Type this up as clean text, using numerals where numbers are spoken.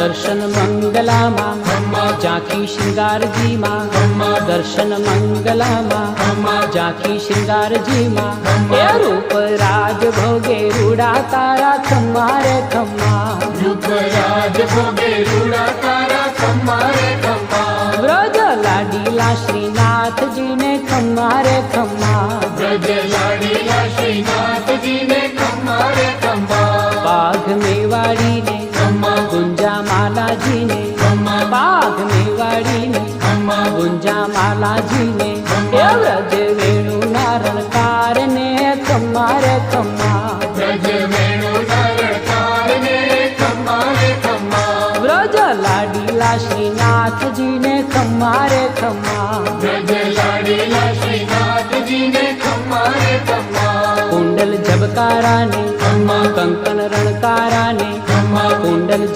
दर्शन मंगला माँ झांकी श्रृंगार जी माँ दर्शन मंगला माँ झांकी श्रृंगार जी माँ ये रूप राज भोगे रूड़ा तारा खम्मा रे खम्मा रूप राज भोगे रूड़ा तारा खम्मा रे खम्मा ब्रज लाडीला श्रीनाथ जी ने खम्मा रे खम्मा ब्रज लाडीला श्रीनाथ जी ने खम्मा रे खम्मा बाघ मेवाड़ी ने खम्मा गुंजा माला जी ने खम्मा बाघ मेवाड़ी ने खम्मा गुंजा माला जी ने ये ब्रज वेणु नारणकार ने खम्मा रे खम्मा ब्रज वेणु नारणकार ने खम्मा रे खम्मा ब्रज लाडीला श्रीनाथ जी ने खम्मा रे खम्मा ब्रज लाडीला श्रीनाथ जी ने खम्मा रे खम्मा कुंडल झबकारा ने खम्मा कंकन रणकारा ने खम्मा कुंडल